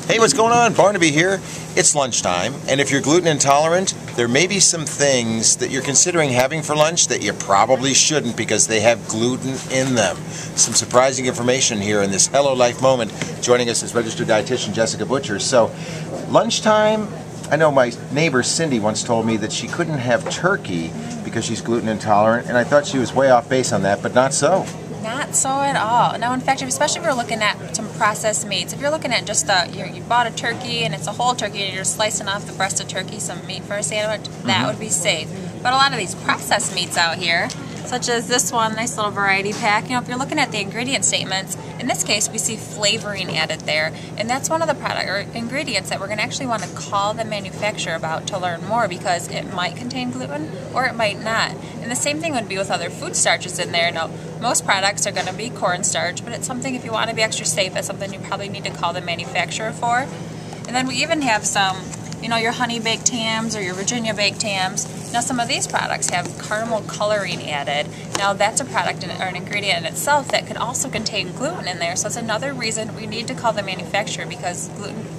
Hey, what's going on? Barnaby here. It's lunchtime, and if you're gluten intolerant, there may be some things that you're considering having for lunch that you probably shouldn't because they have gluten in them. Some surprising information here in this Hello Life moment. Joining us is registered dietitian Jessica Butcher. So, lunchtime, I know my neighbor Cindy once told me that she couldn't have turkey because she's gluten intolerant, and I thought she was way off base on that, but not so. Not so at all. Now, in fact, especially if you're looking at some processed meats, if you're looking at just you bought a turkey and it's a whole turkey and you're slicing off the breast of turkey, some meat for a sandwich, that would be safe. But a lot of these processed meats out here, such as this one, nice little variety pack, if you're looking at the ingredient statements, in this case we see flavoring added there, and that's one of the product or ingredients that we're going to actually want to call the manufacturer about to learn more, because it might contain gluten or it might not. And the same thing would be with other food starches in there. Now, most products are going to be cornstarch, but it's something, if you want to be extra safe, it's something you probably need to call the manufacturer for. And then we even have some, your honey baked hams or your Virginia baked hams. Now, some of these products have caramel coloring added. Now, that's a product or an ingredient in itself that could also contain gluten in there. So it's another reason we need to call the manufacturer, because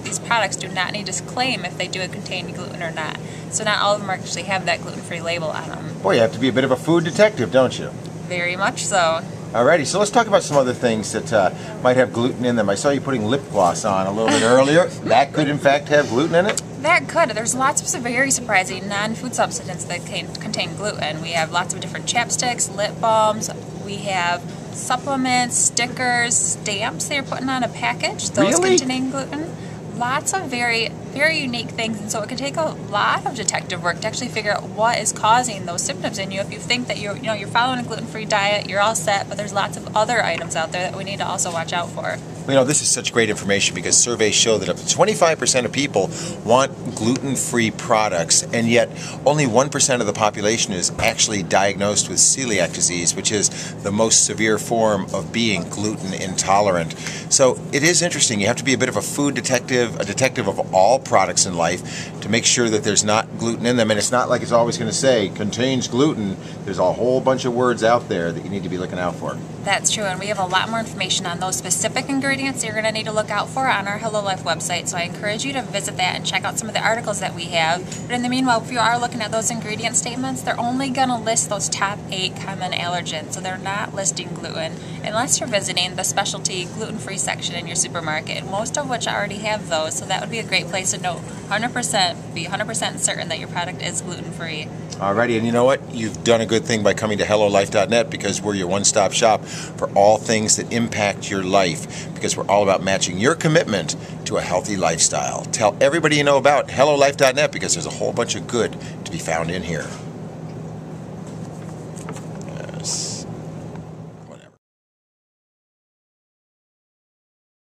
these products do not need to claim if they do contain gluten or not. So not all of them actually have that gluten-free label on them. Boy, you have to be a bit of a food detective, don't you? Very much so. Alrighty, so let's talk about some other things that might have gluten in them. I saw you putting lip gloss on a little bit earlier. That could, in fact, have gluten in it? That could. There's lots of very surprising non-food substances that contain gluten. We have lots of different chapsticks, lip balms. We have supplements, stickers, stamps they're putting on a package. Those containing gluten. Lots of very, very unique things, and so it can take a lot of detective work to actually figure out what is causing those symptoms in you. If you think that you're following a gluten-free diet, you're all set, but there's lots of other items out there that we need to also watch out for. This is such great information because surveys show that up to 25% of people want gluten-free products, and yet only 1% of the population is actually diagnosed with celiac disease, which is the most severe form of being gluten intolerant. So it is interesting. You have to be a bit of a food detective, a detective of all products in life, to make sure that there's not gluten in them. And it's not like it's always going to say contains gluten. There's a whole bunch of words out there that you need to be looking out for. That's true, and we have a lot more information on those specific ingredients you're going to need to look out for on our Hello Life website. So I encourage you to visit that and check out some of the articles that we have. But in the meanwhile, if you are looking at those ingredient statements, they're only going to list those top 8 common allergens. So they're not listing gluten unless you're visiting the specialty gluten-free section in your supermarket, most of which already have those. So that would be a great place to know 100%, be 100% certain that your product is gluten-free. Alrighty, and you know what? You've done a good thing by coming to HelloLife.net, because we're your one-stop shop for all things that impact your life, because we're all about matching your commitment to a healthy lifestyle. Tell everybody you know about HelloLife.net, because there's a whole bunch of good to be found in here.